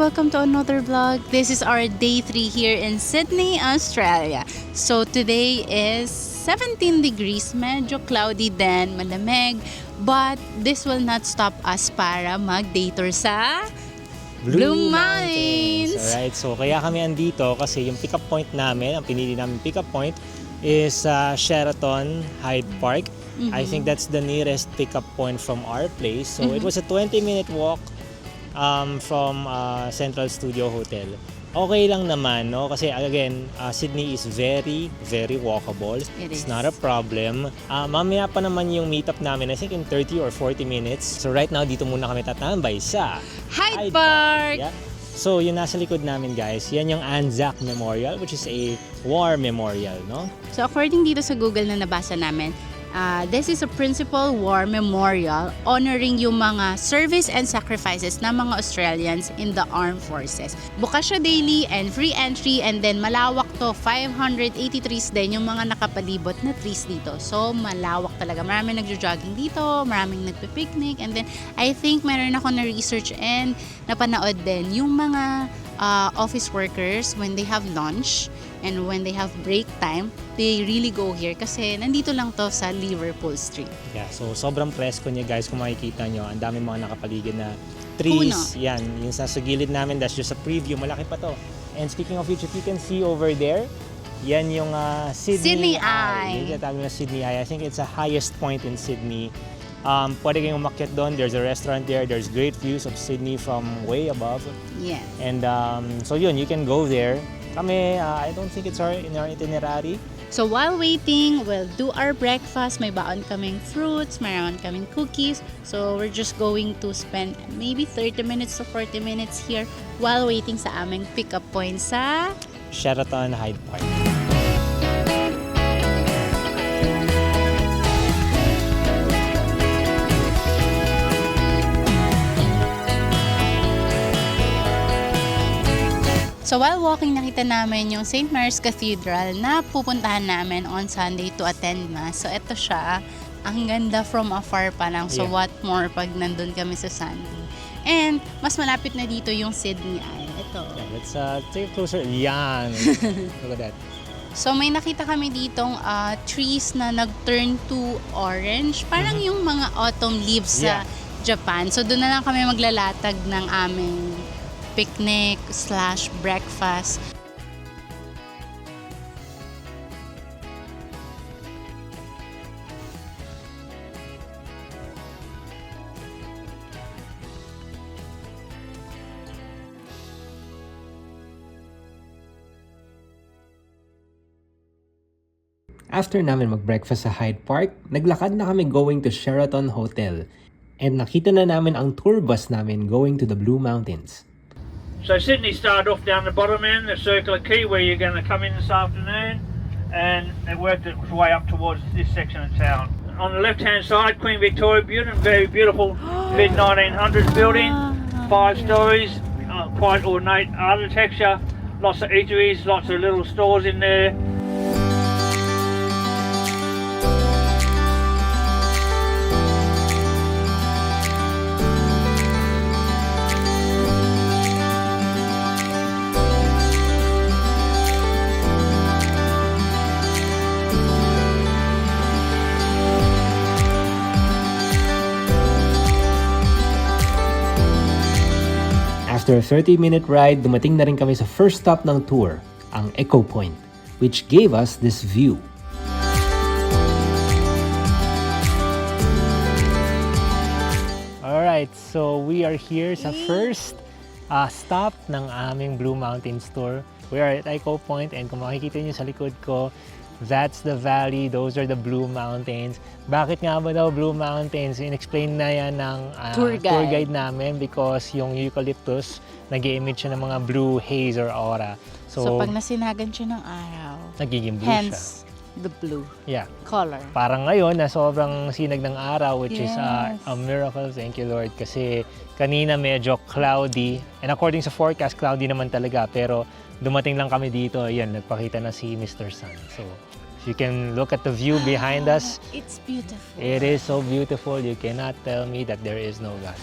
welcome to another vlog. This is our day 3 here in Sydney, Australia. So today is 17 degrees, medyo cloudy din, malamig. But this will not stop us para mag-day tour sa Blue Mountains. Alright, so kaya kami andito kasi yung pick-up point namin, ang pinili namin pick-up point is Sheraton Hyde Park. I think that's the nearest pick-up point from our place. So it was a 20-minute walk from Central Studio Hotel. Okay lang naman, no? Kasi again, Sydney is very, very walkable. It's not a problem. Mamaya pa naman yung meetup namin, I think in 30 or 40 minutes. So right now, dito muna kami tatambay sa Hyde Park! Yeah. So yung nasa likod namin guys, yan yung Anzac Memorial, which is a war memorial, no? So according dito sa Google na nabasa namin, this is a principal war memorial honoring yung mga service and sacrifices ng mga Australians in the armed forces. Bukas siya daily and free entry, and then malawak to, 580 trees din yung mga nakapalibot na trees dito. So malawak talaga. Maraming nagjo-jogging dito, maraming nagpe-picnic, and then I think meron ako na research and napanood din yung mga office workers when they have lunch and when they have break time, they really go here kasi nandito lang to sa Liverpool Street. Yeah, so sobrang presko niya guys, kung makikita nyo, ang dami mga nakapaligid na trees. Puno. Yan, yung sa gilid namin, that's just a preview, malaki pa to. And speaking of which, if you can see over there, yan yung Sydney Eye. Yung tawag na Sydney Eye. I think it's the highest point in Sydney. Pwede kayong umakyat doon. There's a restaurant there. There's great views of Sydney from way above. Yeah. And so yun, you can go there. Kami, I don't think it's in our itinerary. So while waiting, we'll do our breakfast. May baon kaming fruits, mayroon kaming cookies. So we're just going to spend maybe 30 minutes to 40 minutes here while waiting sa aming pick-up point sa Sheraton Hyde Park. So while walking, nakita namin yung St. Mary's Cathedral na pupuntahan namin on Sunday to attend Mass. So ito siya, ang ganda from afar pa lang. So what more pag nandun kami sa Sunday. And mas malapit na dito yung Sydney Eye. Ito. Yeah, let's take a closer. Yan. Look at that. So may nakita kami ditong trees na nag-turn to orange. Parang yung mga autumn leaves sa Japan. So doon na lang kami maglalatag ng aming picnic/breakfast. After namin mag-breakfast sa Hyde Park, naglakad na kami going to Sheraton Hotel. And nakita na namin ang tour bus namin going to the Blue Mountains. So Sydney started off down the bottom end, the Circular Quay, where you're going to come in this afternoon, and it worked its way up towards this section of town. On the left-hand side, Queen Victoria Building, very beautiful mid-1900s building, 5 stories, quite ornate architecture, lots of eateries, lots of little stores in there. After a 30-minute ride, dumating na rin kami sa first stop ng tour, ang Echo Point, which gave us this view. Alright, so we are here sa first stop ng aming Blue Mountains tour. We are at Echo Point, and kung makikita nyo sa likod ko, that's the valley, those are the Blue Mountains. Bakit nga ba daw Blue Mountains? In-explain na yan ng tour guide namin because yung eucalyptus, nag-i-emit siya ng mga blue haze or aura. So pag nasinagan siya ng araw, nagiging blue hence, siya. the blue color. Parang ngayon na sobrang sinag ng araw, which is a miracle. Thank you Lord, kasi kanina medyo cloudy, and according sa forecast, cloudy naman talaga, pero dumating lang kami dito, ayan, nagpakita na si Mr. Sun. So you can look at the view behind us. It's beautiful. It is so beautiful. You cannot tell me that there is no God.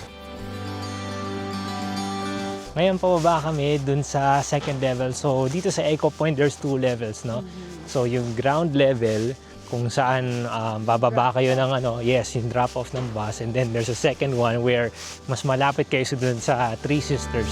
Ngayon pababa kami dun sa second level. So dito sa Eco Point, there's 2 levels, no? So yung ground level, kung saan bababa kayo ng yung drop off ng bus, and then there's a second one where mas malapit kayo dun sa Three Sisters.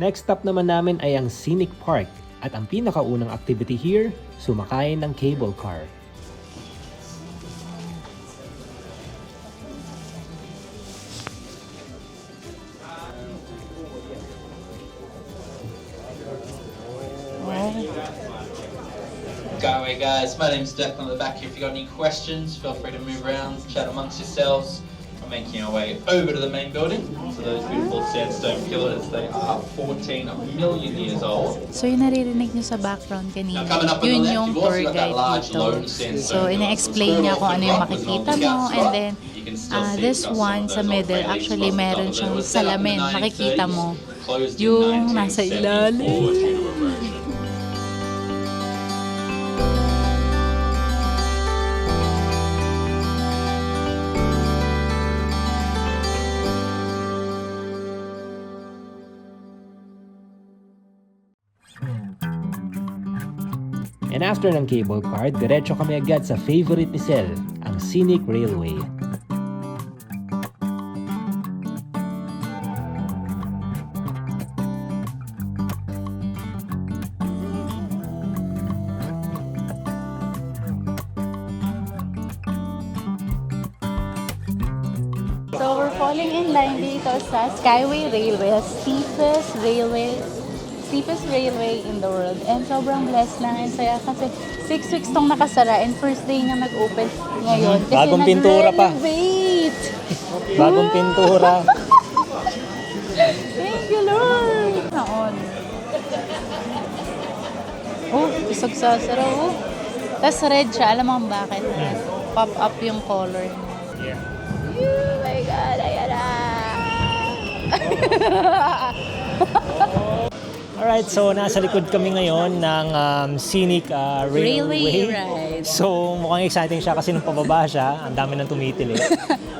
Next stop naman namin ay ang Scenic Park at ang pinakaunang activity here, sumakay ng cable car. Go away guys, my name's Declan at the back. If you've got any questions, feel free to move around, chat amongst yourselves. We're making our way over to the main building. So those beautiful sandstone pillars, they are 14 million years old. So yung naririnig nyo sa background kanina, Now coming up on the yun left, yung you've tour also got that guide large dito. lone sandstone So building. ina-explain niya kung ano yung makikita mo, and then You can still see this across one some sa of those old middle, railings actually from meron above. siyang It was set up in the salamin, makikita 1930s, mo closed in yung nasa 1974 ilalim. due to erosion. And after ng cable car, diretso kami agad sa favorite ni Sel, ang Scenic Railway. So we're falling in line dito sa Skyway Railway, steepest railway in the world. And sobrang blessed na and saya kasi 6 weeks tong nakasara and first day niya nag-open ngayon. Kasi Bagong pintura pa. nag-renovate. Bagong pintura. Thank you, Lord! Naon. Oh, isog sa sara. Oh. Tapos red siya. Alam mo kung bakit? Pop up yung color. Yeah. Oh my God! Ayan na! Alright, so nasa likod kami ngayon ng Scenic Railway. ride. So mukhang exciting siya kasi nung pababa siya, ang dami nang tumitili.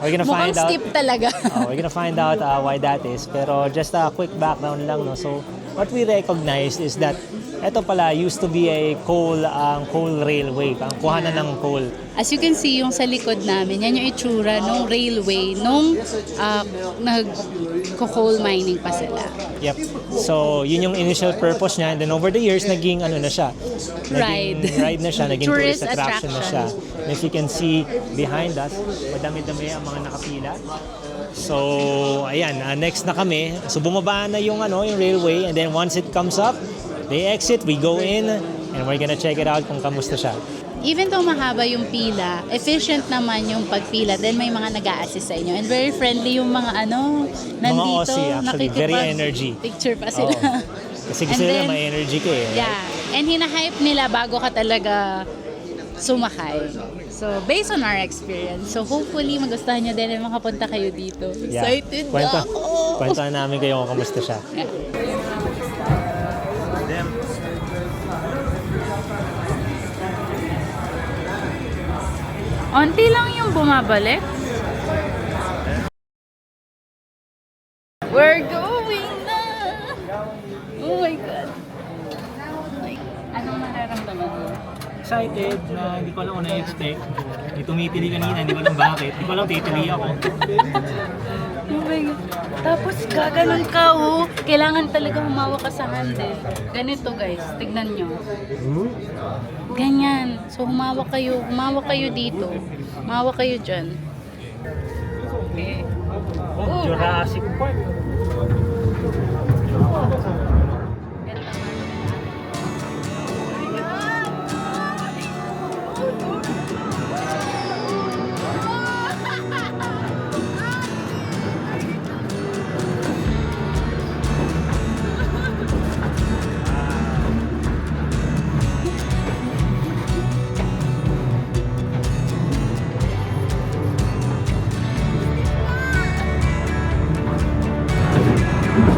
We're gonna Mukhang find out. steep talaga. We're gonna find out why that is. Pero just a quick background lang, no. So what we recognized is that ito pala used to be a coal railway, ang kuhanan ng coal. As you can see, yung sa likod namin, yan yung itsura nung railway nung nag-coal mining pa sila. Yep. So yun yung initial purpose niya, and then over the years naging na siya. Ride na siya, naging tourist attraction na siya. And if you can see behind us, madami-dami ang mga nakapila. So, ayan, next na kami. So bumaba na yung yung railway, and then once it comes up, they exit, we go in, and we're gonna check it out kung kamusta siya. Even though mahaba yung pila, efficient naman yung pagpila. Then may mga nag-a-assist sa inyo. And very friendly yung mga nandito. Aussie, actually. Very energy. Picture pa sila. Oo. Kasi gusto nila may energy ka eh. Yeah. And hinahype nila bago ka talaga sumakay. So, based on our experience. So, hopefully, magustuhan nyo din na makapunta kayo dito. Yeah. Excited na ako! Kwentuhan namin kayo kung kamusta siya. Yeah. Onti lang yung bumabalik. We're going na! Oh my God! Anong nararamdaman mo? Excited na hindi ko alam kung na-expect. May tumitili kanina, hindi ko alam bakit. Hindi ko alam titili ako. Oh my God. Tapos gaganon ka, oh. Kailangan talaga humawak ka sa handle. Ganito guys, tignan nyo. Ganyan. So humawak kayo dito. Humawak kayo dyan. Okay. Oh, Jurassic Park. How is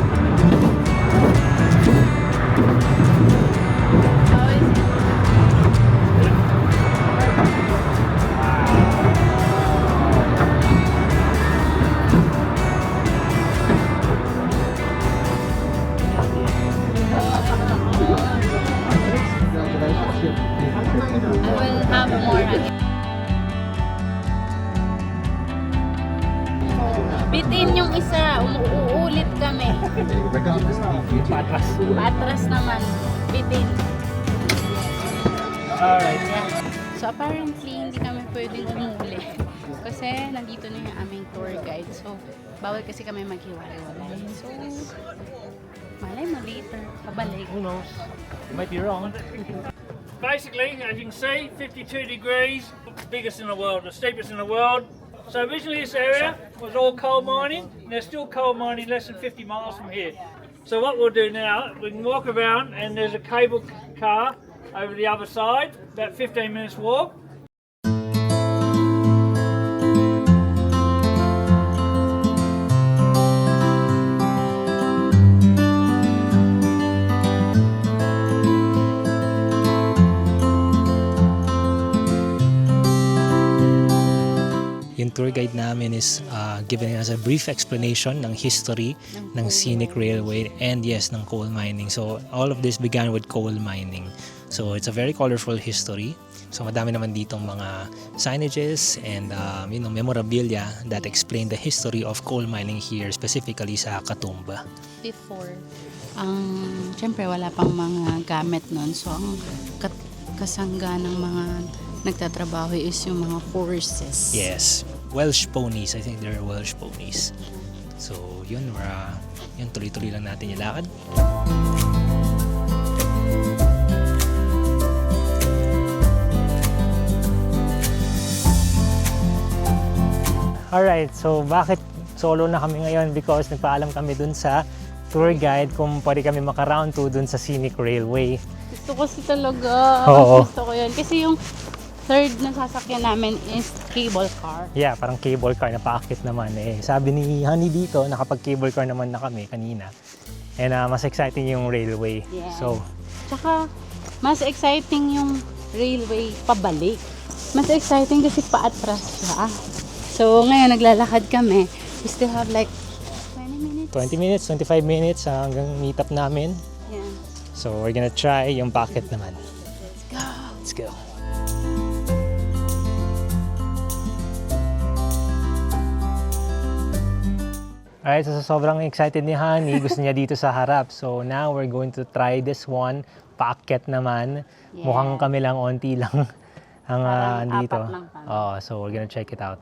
it? I will have more again. Bitin yung isa, uulit kami. Patras. Patras naman, bitin. Alright. So apparently, hindi kami pwedeng umuli. Kasi nandito na yung aming tour guide. So, bawal kasi kami maghiwalay-walay. So, malay mo later, pabalik. Who knows? You might be wrong. Basically, as you can see, 52 degrees, biggest in the world, the steepest in the world. So originally this area was all coal mining, and there's still coal mining less than 50 miles from here. So what we'll do now, we can walk around and there's a cable car over the other side, about 15 minutes walk. Yung tour guide namin is giving us a brief explanation ng history ng scenic railway and yes, ng coal mining. So all of this began with coal mining. So it's a very colorful history. So madami naman ditong mga signages and memorabilia that explain the history of coal mining here, specifically sa Katoomba. Before, syempre wala pang mga gamit nun. So, ang kasangga ng mga nagtatrabaho is yung mga horses. Yes, Welsh ponies. I think they're Welsh ponies. So yun, yun tuloy-tuloy lang natin yung lakad. Alright, so bakit solo na kami ngayon? Because nagpaalam kami dun sa tour guide kung pwede kami maka-round 2 dun sa scenic railway. Gusto ko kasi talaga. Oo. Gusto ko yun. Kasi yung third na sasakyan namin is cable car. Yeah, parang cable car na paakit naman. Sabi ni Honey dito, nakapag-cable car naman na kami kanina. And mas exciting yung railway. Yeah. So, Tsaka, mas exciting yung railway pabalik. Mas exciting kasi paatras siya. So, ngayon naglalakad kami. We still have like 20 minutes. 20 minutes, 25 minutes hanggang meet up namin. Yeah. So, we're gonna try yung packet naman. Let's go. Let's go. Alright, so sobrang excited ni Honey. Gusto niya dito sa harap. So, now we're going to try this one. Packet naman. Yeah. Mukhang kami lang, onti lang ang Parang dito. apat lang kami. Oh, so we're gonna check it out.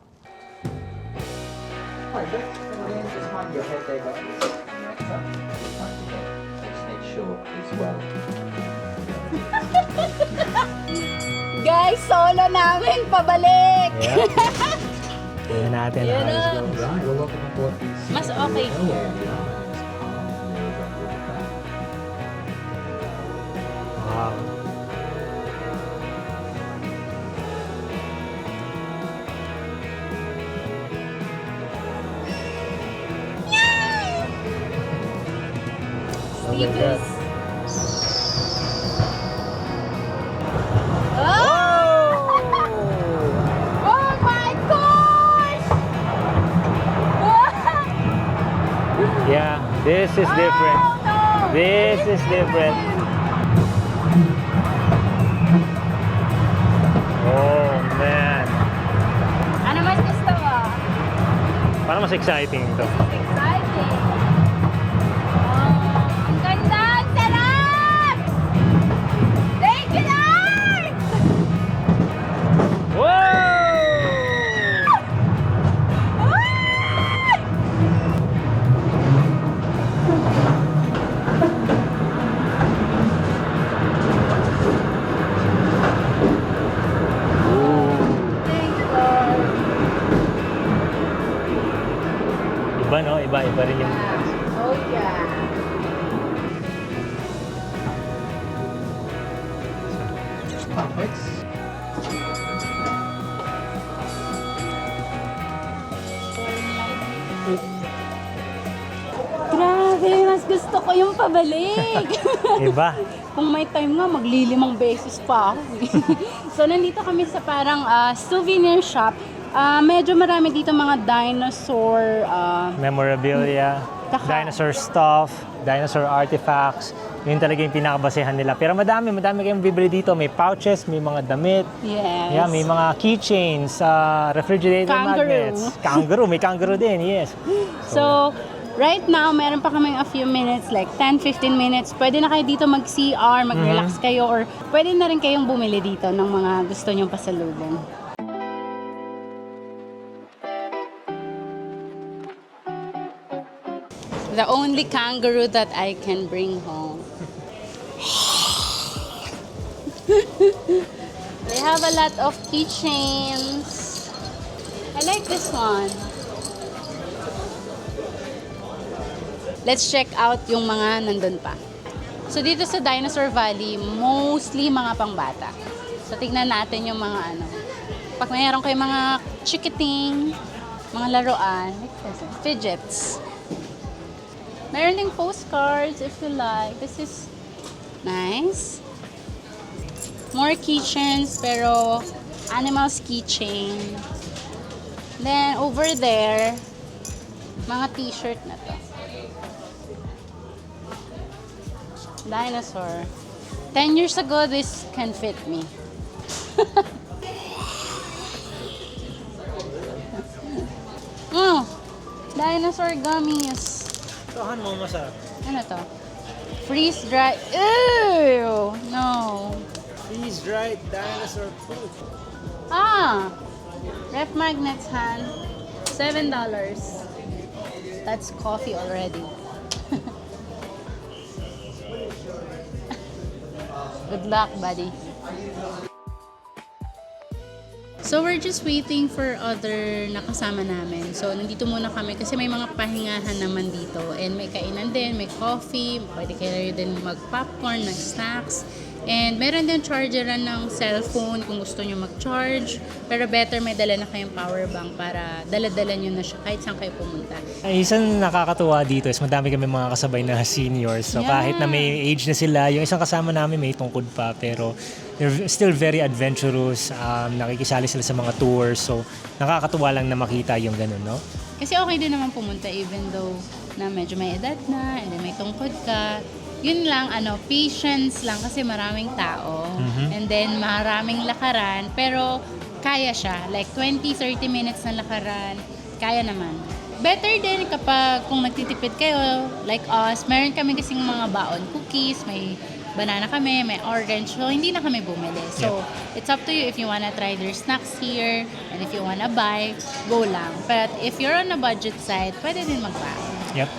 Guys, solo namin pabalik! Yeah. Tingnan natin Yun how na. this goes. Mas okay here. Wow. Oh my God. Oh my gosh! Yeah, this is different. Oh, no. This is different. Oh man. Ano mas gusto mo? Parang mas exciting ito. Exciting! Oh, ang ganda! Ang sarap! Thank you, Lord! Whoa! Ay! Thank you, Lord. Iba no, gusto ko yung pabalik. Iba. Kung may time nga, maglilimang beses pa ako. So, nandito kami sa parang souvenir shop. Medyo marami dito mga dinosaur. Memorabilia, dinosaur stuff, dinosaur artifacts. Yun talaga yung pinakabasehan nila. Pero madami kayong bibili dito. May pouches, may mga damit. Yes. Yeah, may mga keychains, refrigerator Kangaroo. magnets. Kangaroo, may kangaroo din, yes. So, right now, meron pa kaming a few minutes, like 10-15 minutes. Pwede na kayo dito mag-CR, mag-relax kayo, or pwede na rin kayong bumili dito ng mga gusto nyong pasalubong. The only kangaroo that I can bring home. They have a lot of keychains. I like this one. Let's check out yung mga nandun pa. So dito sa Dinosaur Valley, mostly mga pangbata. So tignan natin yung mga ano. Pag mayroon kayo mga chikiting, mga laruan, fidgets. Meron ding postcards if you like. This is nice. More keychains, pero animals keychain. Then over there, mga t-shirt na to. Dinosaur. 10 years ago, this can fit me. Dinosaur gummies. Tahan mo masarap. Ano to? Freeze dry. Ew! No. Freeze-dried dinosaur food. Ref magnets, Han. $7. That's coffee already. Good luck, buddy. So we're just waiting for other nakasama namin. So nandito muna kami kasi may mga pahingahan naman dito. And may kainan din, may coffee, pwede kayo din mag-popcorn, snacks. And meron din chargeran ng cellphone kung gusto nyo mag-charge. Pero better may dala na kayong power bank para dala-dala nyo na siya kahit saan kayo pumunta. Ay, isang nakakatuwa dito is madami kami mga kasabay na seniors. So Yeah. kahit na may age na sila, yung isang kasama namin may tungkod pa. Pero they're still very adventurous. Nakikisali sila sa mga tours. So nakakatuwa lang na makita yung ganun, no? Kasi okay din naman pumunta even though na medyo may edad na and then may tungkod ka. Yun lang, patience lang kasi maraming tao. And then maraming lakaran. Pero kaya siya. Like 20-30 minutes na lakaran, kaya naman. Better din kapag kung nagtitipid kayo, like us, meron kami kasing mga baon cookies, may banana kami, may orange. So, hindi na kami bumili. So, it's up to you if you wanna try their snacks here and if you wanna buy, go lang. But if you're on a budget side, pwede din magbaon. Yep.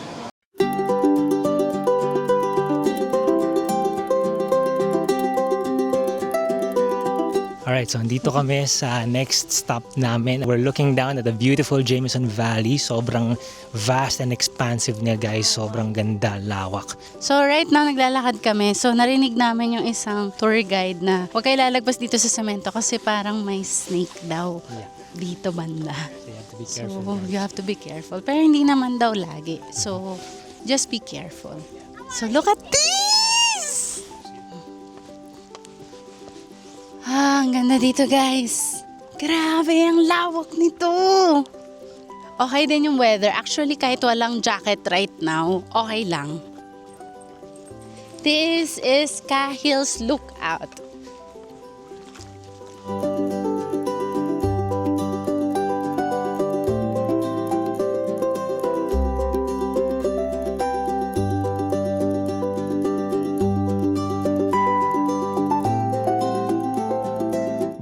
Alright, so andito kami sa next stop namin. We're looking down at the beautiful Jameson Valley. Sobrang vast and expansive niya, guys. Sobrang ganda, lawak. So right now, naglalakad kami. So narinig namin yung isang tour guide na huwag kayo lalagpas dito sa semento kasi parang may snake daw dito banda. So you have to be So careful. you have to be careful. Pero hindi naman daw lagi. So just be careful. So look at this! Ang ganda dito, guys. Grabe, ang lawak nito. Okay din yung weather. Actually, kahit walang jacket right now, okay lang. This is Cahill's Lookout.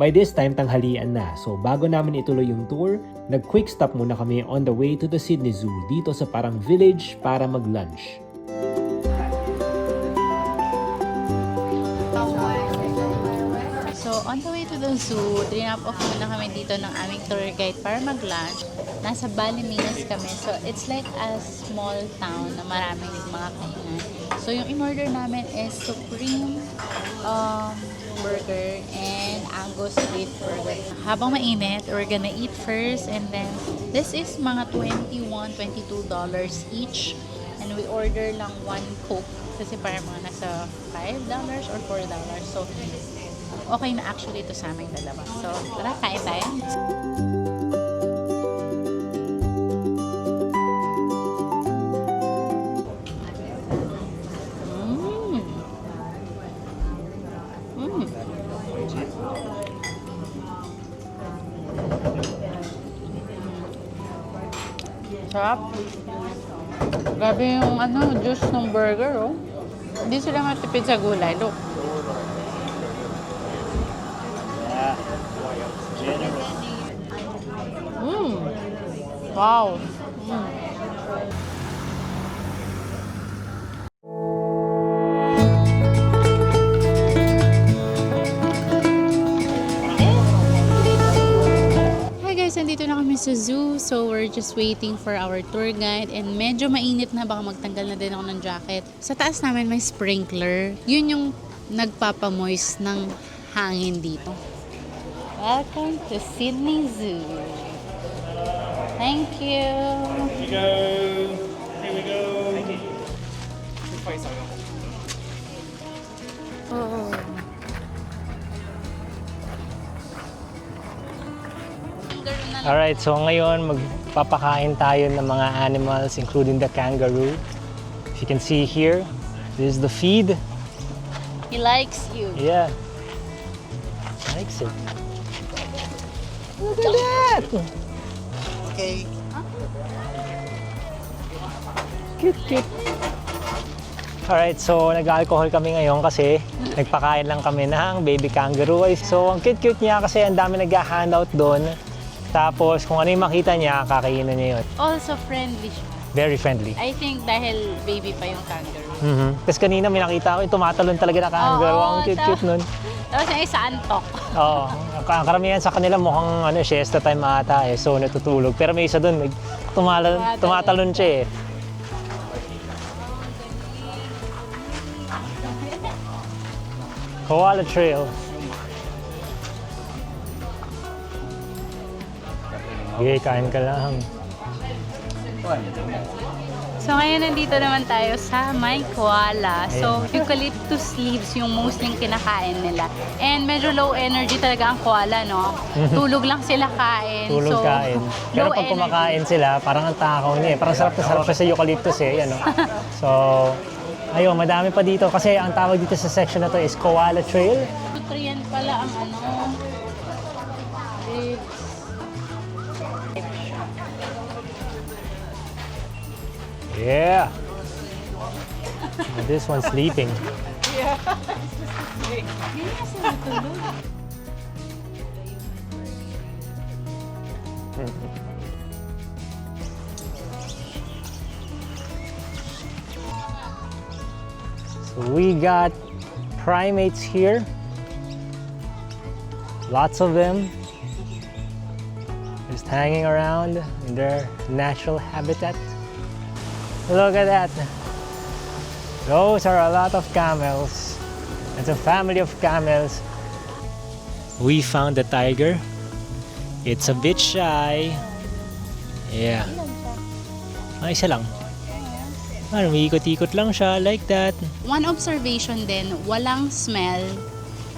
By this time, tanghalian na. So bago namin ituloy yung tour, nag-quick stop muna kami on the way to the Sydney Zoo dito sa parang village para mag-lunch. So, on the way to the zoo, drop off muna kami dito ng aming tour guide para mag-lunch. Nasa Ballymena kami. So, it's like a small town na maraming mga kainan. So, yung in-order namin is Supreme burger and Angus beef burger. Habang mainit, we're gonna eat first and then this is mga $21, $22 each. And and we order lang 1 Coke kasi parang mga nasa $5 or $4. So, okay na actually ito sa aming dalawa. So, tara, kain tayo. Sarap. Grabe yung juice ng burger, oh. Hindi sila matipid sa gulay, look. Yeah. Generous. Wow. Hi guys, nandito na kami sa zoo. So we're just waiting for our tour guide and medyo mainit na, baka magtanggal na din ako ng jacket. Sa taas namin may sprinkler. Yun yung nagpapamoist ng hangin dito. Welcome to Sydney Zoo. Thank you. Here we go. Here we go. Thank you. Oh. Alright, so ngayon magpapakain tayo ng mga animals including the kangaroo. If you can see here, this is the feed. He likes you. Yeah. Likes it. Look at that! Okay. Cute. Alright, so nag-alcohol kami ngayon kasi nagpakain lang kami ng baby kangaroo. So ang cute niya kasi ang dami nag-handout doon. Tapos kung ano yung makita niya, kakainin niya yun. Also friendly siya. Very friendly. I think dahil baby pa yung kangaroo. Tapos kanina may nakita ko yung tumatalon talaga na kangaroo. Oo, Ang cute nun. Tapos yung isa antok. Oo. Ang karamihan sa kanila mukhang siesta time ata eh. So natutulog. Pero may isa doon, tumatalon siya eh. Koala Trail. Okay, kain ka lang. So ngayon nandito naman tayo sa may koala. So eucalyptus leaves yung mostly kinakain nila. And medyo low energy talaga ang koala, no? Tulog lang sila kain. Tulog so, kain. Pero low pag energy. kumakain sila, parang ang takaw niya eh. Parang sarap na sarap siya sa eucalyptus eh. Yan, no? So, ayun, madami pa dito. Kasi ang tawag dito sa section na to is Koala Trail. Nutrient pala ang Yeah. This one's sleeping. So we got primates here. Lots of them. Just hanging around in their natural habitat. Look at that. Those are a lot of camels. It's a family of camels. We found the tiger. It's a bit shy. Yeah. Ay, isa lang. Parang ikot-ikot lang siya, like that. One observation din, walang smell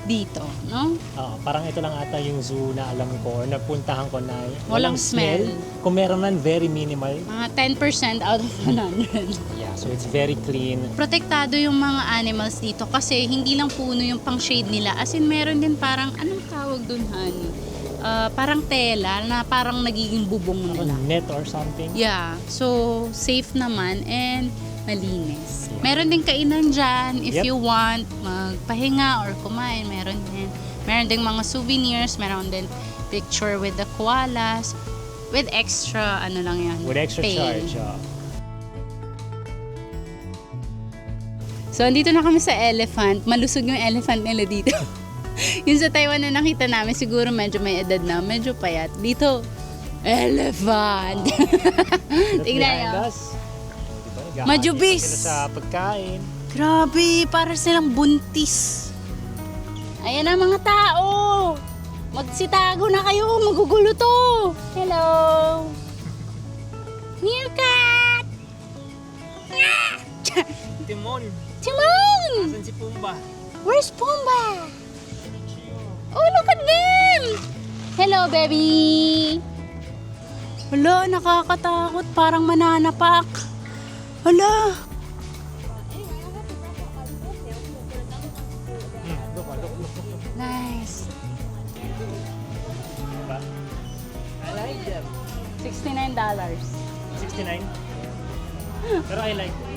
dito, no? Parang ito lang ata yung zoo na alam ko, or napuntahan ko na Walang smell. Kung meron man, very minimal. Mga 10% out of 100. Yeah, so it's very clean. Protektado yung mga animals dito kasi hindi lang puno yung pang-shade nila. As in, meron din parang, anong tawag dun, Han? Parang tela na parang nagiging bubong nila. Net or something. Yeah, so safe naman and malinis. Meron din kainan dyan if Yep. you want magpahinga or kumain, meron din. Meron din mga souvenirs, meron din picture with the koalas with extra lang yan. With extra pay. charge. So andito na kami sa elephant. Malusog yung elephant nila dito. Yung sa Taiwan na nakita namin, siguro medyo may edad na, medyo payat. Dito, elephant! Tingnan nyo. Majubis! Sila sa pagkain. Grabe, para silang buntis. Ayan na mga tao! Magsitago na kayo, magugulo to! Hello! Meerkat! Timon! Timon! Saan si Pumba? Where's Pumbaa? Oh, look at them! Hello, baby! Hala, nakakatakot. Parang mananapak. Hala! Nice. I like them. $69. 69. Pero I like them.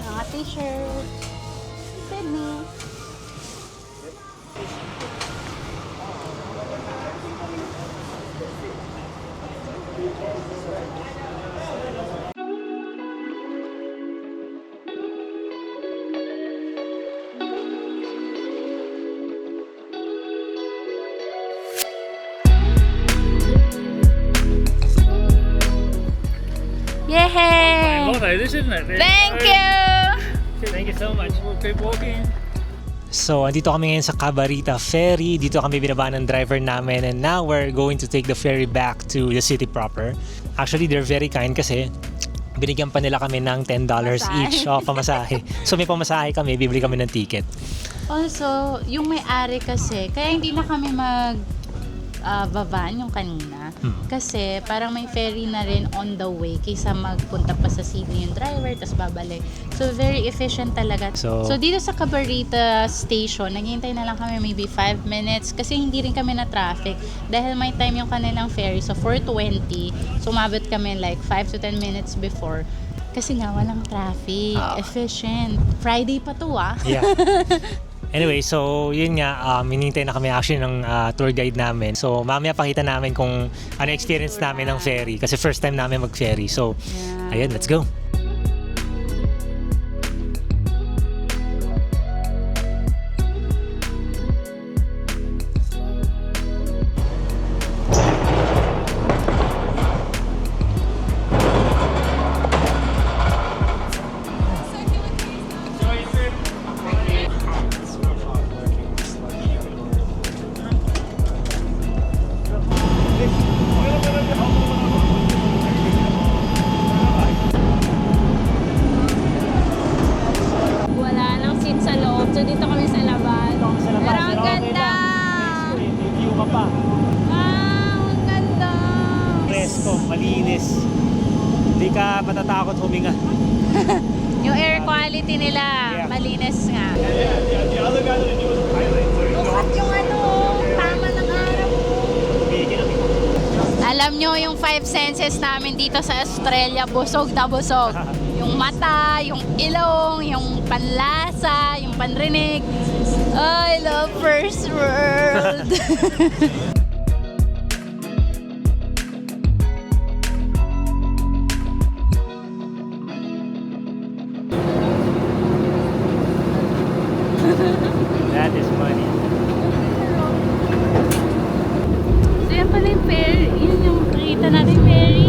Mga t-shirt. Sydney. Yay! Love this, isn't it? Thank you! Thank you so much. We'll keep walking. So, andito kami ngayon sa Cabarita Ferry. Dito kami binaba ng driver namin and now we're going to take the ferry back to the city proper. Actually, they're very kind kasi binigyan pa nila kami ng $10 each. Pamasahe. So, may pamasahe kami, bibili kami ng ticket. Also, yung may-ari kasi, kaya hindi na kami baban yung kanina. Kasi parang may ferry na rin on the way kaysa magpunta pa sa Sydney yung driver tapos babalik. So very efficient talaga. So dito sa Cabarita station, naghihintay na lang kami maybe 5 minutes kasi hindi rin kami na traffic dahil may time yung kanilang ferry. So 4:20, sumabot kami like 5 to 10 minutes before. Kasi nga walang traffic. Efficient. Friday pa to yeah. Anyway, so yun nga, hinihintay na kami actually ng tour guide namin. So mamaya pakita namin kung ano experience namin ng ferry kasi first time namin mag-ferry. So ayun, let's go. Wala nang seat sa loob. So dito kami sa labas. Pero ang ganda! May view ka pa. Ang ganda! Presko, malinis. Hindi ka matatakot huminga. Yung air quality nila, malinis nga. Bukat yung tama ng araw. Alam nyo, yung 5 senses namin dito sa Australia, busog na busog. Yung mata, yung ilong, yung panlasa, yung panrinig. I love first world. That is money. So yan pala yung ferry. Yun yung nakita natin ferry.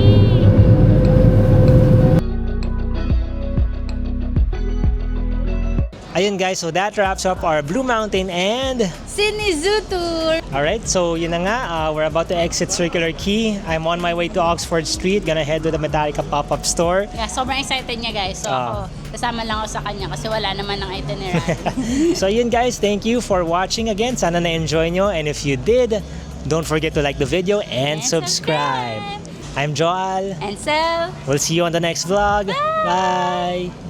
Ayun guys, so that wraps up our Blue Mountain and Sydney Zoo Tour. alright, so yun na nga, we're about to exit Circular Quay. I'm on my way to Oxford Street, gonna head to the Metallica pop-up store. Yeah, sobrang excited niya guys. So ako, kasama lang ako sa kanya kasi wala naman ng itinerary. So yun guys, thank you for watching again. Sana na-enjoy nyo, and if you did, don't forget to like the video and subscribe. I'm Joel. And so, We'll see you on the next vlog. Bye!